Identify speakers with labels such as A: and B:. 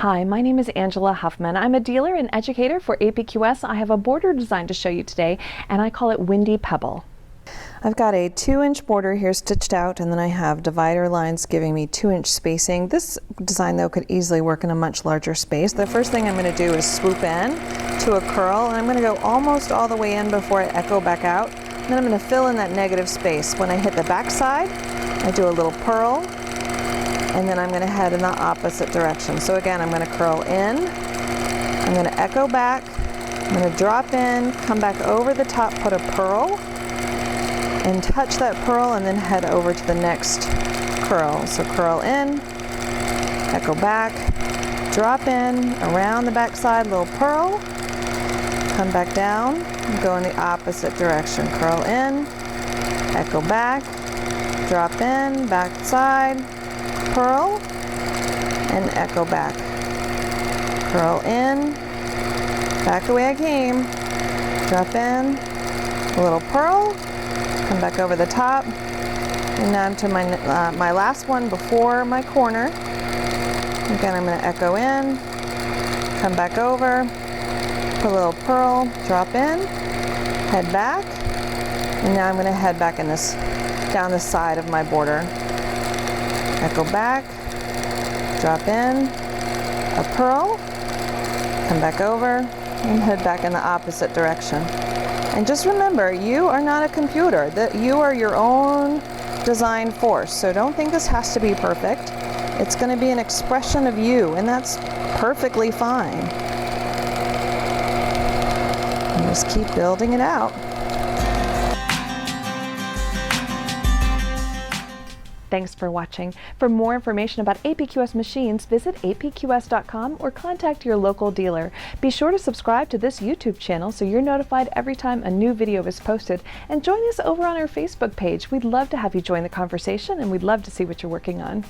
A: Hi, my name is Angela Huffman. I'm a dealer and educator for APQS. I have a border design to show you today, and I call it Windy Pebble. I've got a 2-inch border here stitched out, and then I have divider lines giving me 2-inch spacing. This design, though, could easily work in a much larger space. The first thing I'm going to do is swoop in to a curl, and I'm going to go almost all the way in before I echo back out. And then I'm going to fill in that negative space. When I hit the back side, I do a little purl, and then I'm going to head in the opposite direction. So again, I'm going to curl in, I'm going to echo back, I'm going to drop in, come back over the top, put a purl, and touch that purl, and then head over to the next curl. So curl in, echo back, drop in, around the back side, little purl, come back down, go in the opposite direction. Curl in, echo back, drop in, back side, purl, and echo back. Curl in, back the way I came, drop in, a little purl, come back over the top, and now I'm to my last one before my corner. Again, I'm going to echo in, come back over, put a little purl, drop in, head back, and now I'm going to head back in this, down the side of my border. Echo back, drop in, a purl, come back over, and head back in the opposite direction. And just remember, you are not a computer. That you are your own design force. So don't think this has to be perfect. It's going to be an expression of you, and that's perfectly fine. And just keep building it out. Thanks for watching. For more information about APQS machines, visit apqs.com or contact your local dealer. Be sure to subscribe to this YouTube channel so you're notified every time a new video is posted. And join us over on our Facebook page. We'd love to have you join the conversation, and we'd love to see what you're working on.